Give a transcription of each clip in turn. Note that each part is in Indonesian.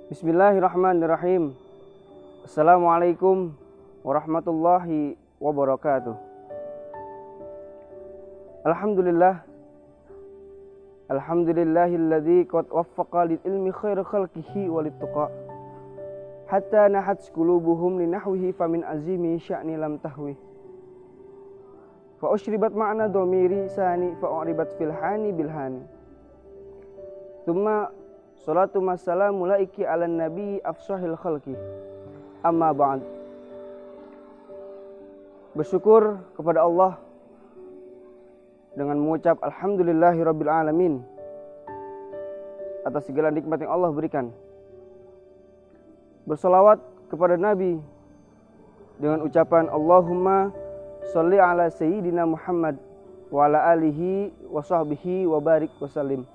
Bismillahirrahmanirrahim. Assalamualaikum warahmatullahi wabarakatuh. Alhamdulillahilladzi qad waffaqa lil ilmi khaira khalqihi walit tuqa hatta nahat qulubuhum li nahwihi famin azimi sya'ni lam tahwi fa ushribat ma'na dhamiri sani fa uribat fil hani bil hani thumma salatu wassalamu laiki ala nabi afsahil khalqi amma ba'd. Bersyukur kepada Allah dengan mengucap alhamdulillahirabbil alamin atas segala nikmat yang Allah berikan. Bersolawat kepada Nabi dengan ucapan Allahumma sholli ala sayyidina Muhammad wa ala alihi wa sahbihi wa barik wa sallim.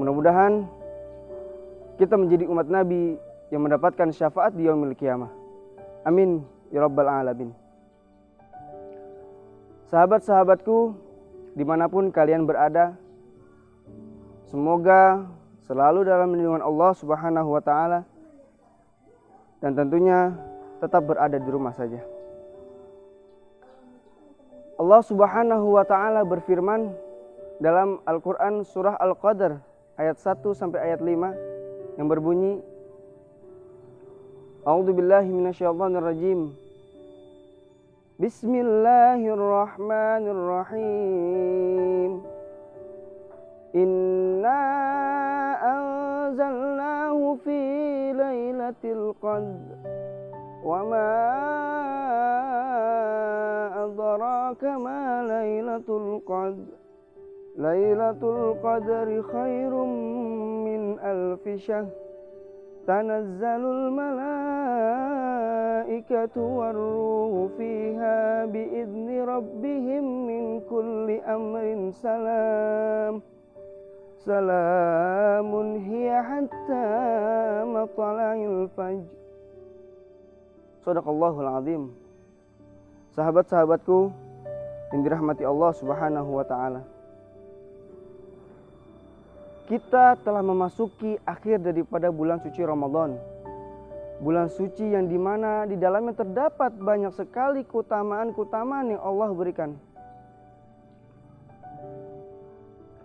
Mudah-mudahan kita menjadi umat Nabi yang mendapatkan syafaat di yaumil qiyamah. Amin ya rabbal alamin. Sahabat-sahabatku dimanapun kalian berada, semoga selalu dalam lindungan Allah Subhanahu wa ta'ala dan tentunya tetap berada di rumah saja. Allah Subhanahu wa ta'ala berfirman dalam Al-Quran surah Al-Qadr ayat 1 sampai ayat 5 yang berbunyi, A'udzubillahi minasyaitonirrajim. Bismillahirrahmanirrahim. Inna anzalnahu fi lailatul qadr wa ma adraka ma lailatul qadr. Lailatul qadri khairum min alfi syahr. Tanazzalul malaikatu warruhu fiha biizni rabbihim min kulli amrin salam. Salamun hiya hatta matla'il fajr. Shadaqallahul azim. Sahabat-sahabatku yang dirahmati Allah Subhanahu wa ta'ala, kita telah memasuki akhir daripada bulan suci Ramadan. Bulan suci yang dimana di dalamnya terdapat banyak sekali keutamaan-keutamaan yang Allah berikan.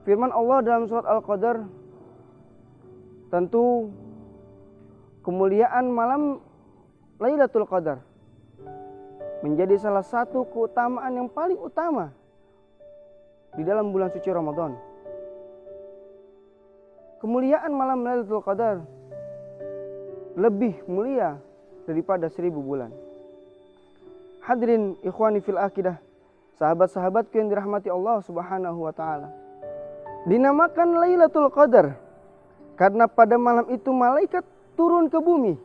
Firman Allah dalam surat Al-Qadr, tentu kemuliaan malam Lailatul Qadar menjadi salah satu keutamaan yang paling utama di dalam bulan suci Ramadan. Kemuliaan malam Lailatul Qadar lebih mulia daripada 1000 bulan. Hadirin ikhwani fil akidah, sahabat-sahabatku yang dirahmati Allah Subhanahu wa ta'ala, dinamakan Lailatul Qadar karena pada malam itu malaikat turun ke bumi.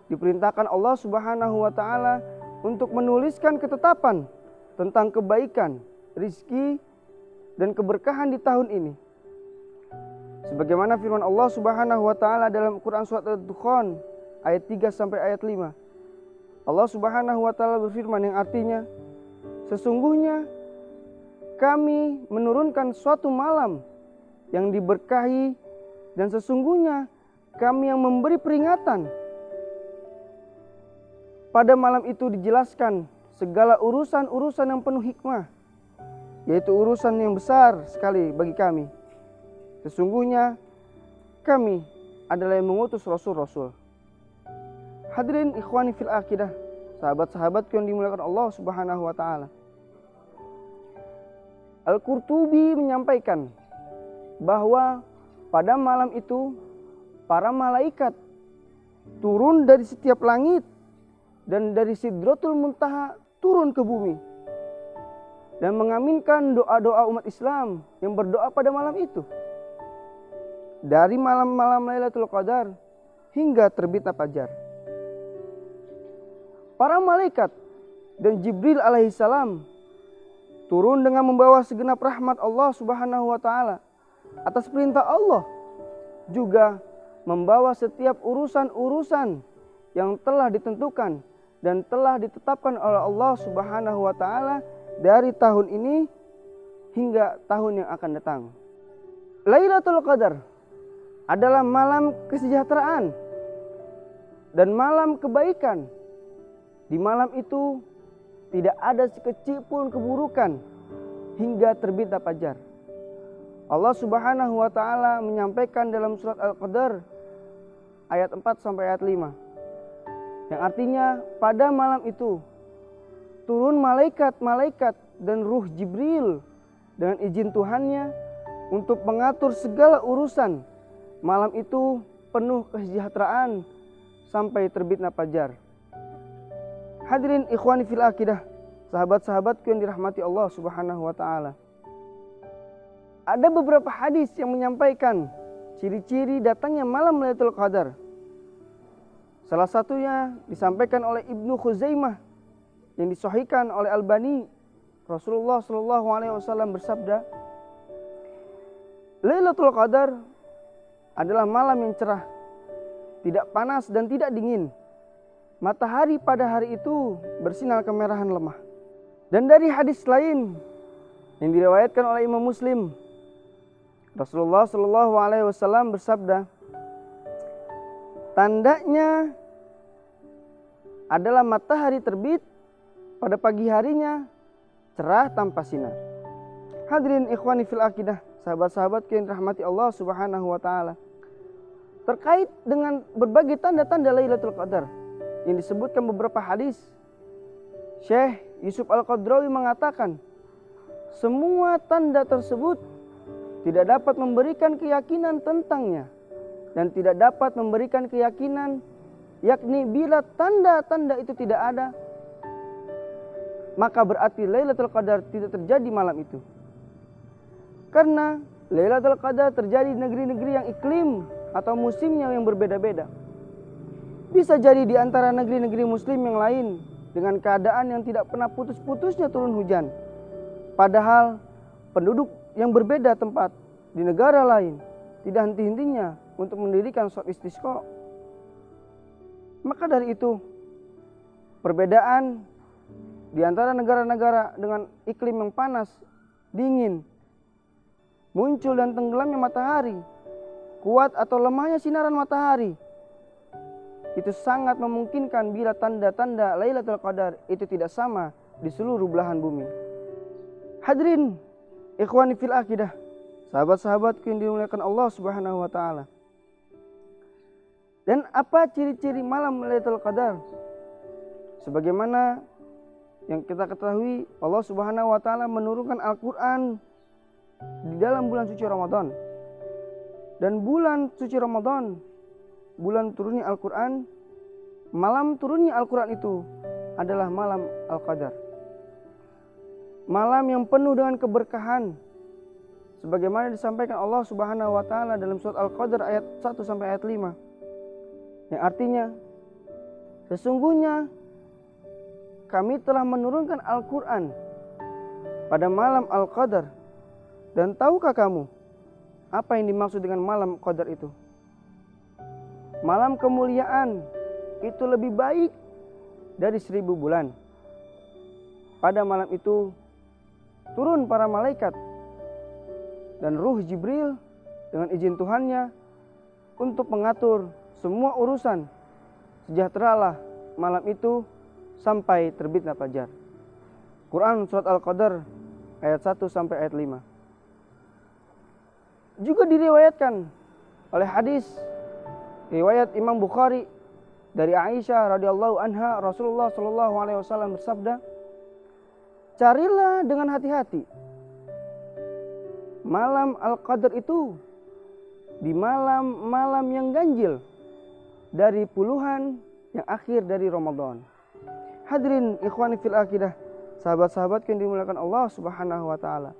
Diperintahkan Allah Subhanahu wa ta'ala untuk menuliskan ketetapan tentang kebaikan, rizki, dan keberkahan di tahun ini. Sebagaimana firman Allah Subhanahu wa ta'ala dalam Quran surat Ad-Dukhan ayat 3 sampai ayat 5. Allah Subhanahu wa ta'ala berfirman yang artinya, sesungguhnya kami menurunkan suatu malam yang diberkahi dan sesungguhnya kami yang memberi peringatan. Pada malam itu dijelaskan segala urusan-urusan yang penuh hikmah, yaitu urusan yang besar sekali bagi kami. Sesungguhnya kami adalah yang mengutus rasul-rasul. Hadirin ikhwani fil akidah, sahabat-sahabatku yang dimuliakan Allah Subhanahu wa ta'ala, Al-Qurtubi menyampaikan bahwa pada malam itu para malaikat turun dari setiap langit dan dari Sidratul Muntaha turun ke bumi dan mengaminkan doa-doa umat Islam yang berdoa pada malam itu. Dari malam-malam Lailatul Qadar hingga terbitnya fajar, para malaikat dan Jibril alaihissalam turun dengan membawa segenap rahmat Allah Subhanahu wa ta'ala atas perintah Allah, juga membawa setiap urusan-urusan yang telah ditentukan dan telah ditetapkan oleh Allah Subhanahu wa taala dari tahun ini hingga tahun yang akan datang. Lailatul Qadar adalah malam kesejahteraan dan malam kebaikan. Di malam itu tidak ada sekecil pun keburukan hingga terbitnya fajar. Allah Subhanahu wa taala menyampaikan dalam surat Al-Qadar ayat 4 sampai ayat 5. Yang artinya pada malam itu turun malaikat-malaikat dan ruh Jibril dengan izin Tuhannya untuk mengatur segala urusan. Malam itu penuh kesejahteraan sampai terbitnya fajar. Hadirin ikhwani fil akidah, sahabat-sahabatku yang dirahmati Allah Subhanahu wa taala. Ada beberapa hadis yang menyampaikan ciri-ciri datangnya malam Lailatul Qadar. Salah satunya disampaikan oleh Ibnu Khuzaimah yang disahihkan oleh Albani. Rasulullah Shallallahu alaihi wasallam bersabda, Lailatul Qadar adalah malam yang cerah, tidak panas dan tidak dingin. Matahari pada hari itu bersinar kemerahan lemah. Dan dari hadis lain yang diriwayatkan oleh Imam Muslim, Rasulullah Shallallahu alaihi wasallam bersabda, tandanya adalah matahari terbit pada pagi harinya cerah tanpa sinar. Hadirin ikhwani fil akidah, sahabat-sahabat yang dirahmati Allah Subhanahu wa taala. Terkait dengan berbagai tanda-tanda Lailatul Qadar yang disebutkan beberapa hadis, Syekh Yusuf Al-Qadrawi mengatakan, semua tanda tersebut tidak dapat memberikan keyakinan tentangnya dan tidak dapat memberikan keyakinan, yakni bila tanda-tanda itu tidak ada, maka berarti Lailatul Qadar tidak terjadi malam itu. Karena Lailatul Qadar terjadi di negeri-negeri yang iklim atau musimnya yang berbeda-beda. Bisa jadi di antara negeri-negeri muslim yang lain dengan keadaan yang tidak pernah putus-putusnya turun hujan. Padahal penduduk yang berbeda tempat di negara lain tidak henti-hentinya untuk mendirikan sholat istisqa. Maka dari itu, perbedaan di antara negara-negara dengan iklim yang panas, dingin, muncul dan tenggelamnya matahari, kuat atau lemahnya sinaran matahari, itu sangat memungkinkan bila tanda-tanda Lailatul Qadar itu tidak sama di seluruh belahan bumi. Hadirin ikhwani fil akidah, sahabat-sahabatku yang dimuliakan Allah Subhanahu wa taala. Dan apa ciri-ciri malam Lailatul Qadar? Sebagaimana yang kita ketahui, Allah Subhanahu wa taala menurunkan Al-Qur'an di dalam bulan suci Ramadan. Dan bulan suci Ramadan, bulan turunnya Al-Quran, malam turunnya Al-Quran itu adalah malam Al-Qadar. Malam yang penuh dengan keberkahan. Sebagaimana disampaikan Allah Subhanahu wa taala dalam surat Al-Qadar ayat 1 sampai ayat 5. Yang artinya, sesungguhnya kami telah menurunkan Al-Quran pada malam Al-Qadar. Dan tahukah kamu apa yang dimaksud dengan malam Qadar itu? Malam kemuliaan itu lebih baik dari 1000 bulan. Pada malam itu turun para malaikat dan ruh Jibril dengan izin Tuhannya untuk mengatur semua urusan. Sejahteralah malam itu sampai terbitnya fajar. Quran surat Al-Qadar ayat 1 sampai ayat 5. Juga diriwayatkan oleh hadis riwayat Imam Bukhari dari Aisyah radhiyallahu anha, Rasulullah sallallahu alaihi wasallam bersabda, carilah dengan hati-hati malam Al-Qadar itu di malam-malam yang ganjil dari puluhan yang akhir dari Ramadan. Hadirin ikhwani fil akidah, sahabat-sahabat yang dimuliakan Allah Subhanahu wa taala.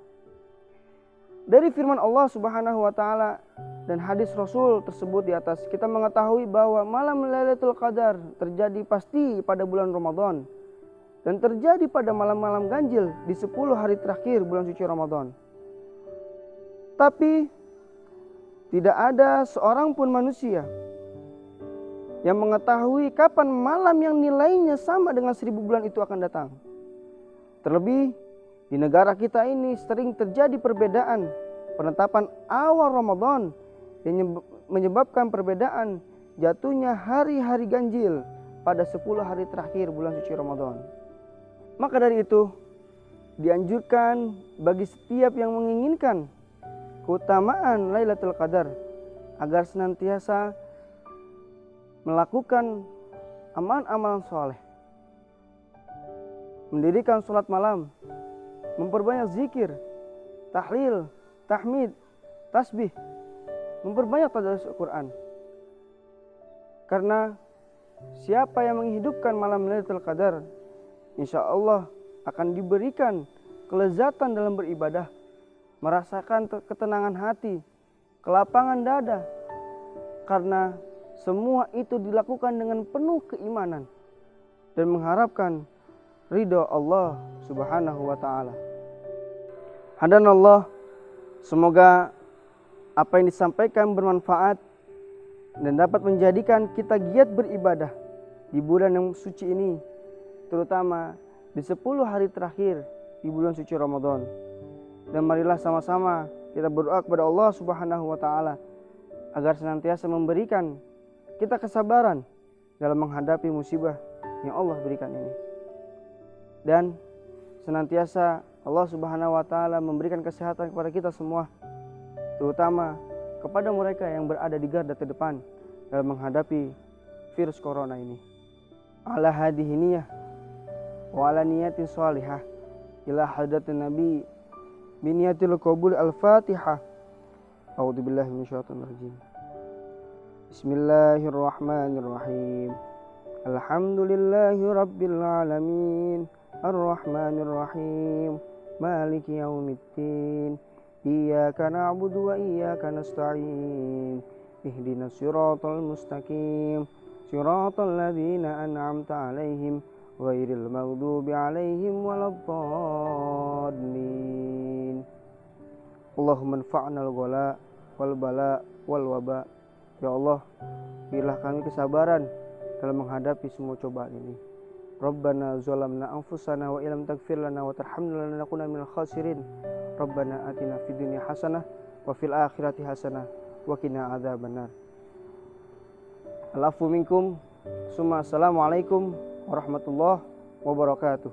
Dari firman Allah Subhanahu wa taala dan hadis Rasul tersebut di atas, kita mengetahui bahwa malam Lailatul Qadar terjadi pasti pada bulan Ramadan dan terjadi pada malam-malam ganjil di 10 hari terakhir bulan suci Ramadan. Tapi tidak ada seorang pun manusia yang mengetahui kapan malam yang nilainya sama dengan 1000 bulan itu akan datang. Terlebih di negara kita ini sering terjadi perbedaan penetapan awal Ramadan yang menyebabkan perbedaan jatuhnya hari-hari ganjil pada 10 hari terakhir bulan suci Ramadan. Maka dari itu dianjurkan bagi setiap yang menginginkan keutamaan Lailatul Qadar agar senantiasa melakukan amalan-amalan soleh, mendirikan sholat malam, memperbanyak zikir, tahlil, tahmid, tasbih, memperbanyak tadarus Al-Quran. Karena siapa yang menghidupkan malam Lailatul Qadar, insya Allah akan diberikan kelezatan dalam beribadah, merasakan ketenangan hati, kelapangan dada, karena semua itu dilakukan dengan penuh keimanan dan mengharapkan ridho Allah Subhanahu wa ta'ala. Hadanallah, semoga apa yang disampaikan bermanfaat dan dapat menjadikan kita giat beribadah di bulan yang suci ini, terutama di 10 hari terakhir di bulan suci Ramadan. Dan marilah sama-sama kita berdoa kepada Allah Subhanahu wa ta'ala agar senantiasa memberikan kita kesabaran dalam menghadapi musibah yang Allah berikan ini. Dan senantiasa Allah Subhanahu wa ta'ala memberikan kesehatan kepada kita semua, terutama kepada mereka yang berada di garda terdepan dalam menghadapi virus corona ini. Ala hadihi niyah wa ala niyatin salihah ila hadatin nabi biniyatil qabul al-fatihah. A'udzubillahi minasyaitonir rajim. Bismillahirrahmanirrahim. Alhamdulillahi rabbil alamin, arrahmanir rahim, maliki yaumiddin, iyyaka na'budu wa iyyaka nasta'in, ihdinas siratal mustaqim, siratal ladzina an'amta 'alaihim ghairil maghdubi 'alaihim waladdallin. Allahumma anfa'na al-ghala wal bala wal waba. Ya Allah, berilah kami kesabaran dalam menghadapi semua cobaan ini. Rabbana zalamna anfusana wa illam taghfir lana wa tarhamna lanakunanna minal khasirin. Rabbana atina fid dunya hasanah wa fil akhirati hasanah wa qina adzabannar. Al-afu minkum. Assalamualaikum warahmatullahi wabarakatuh.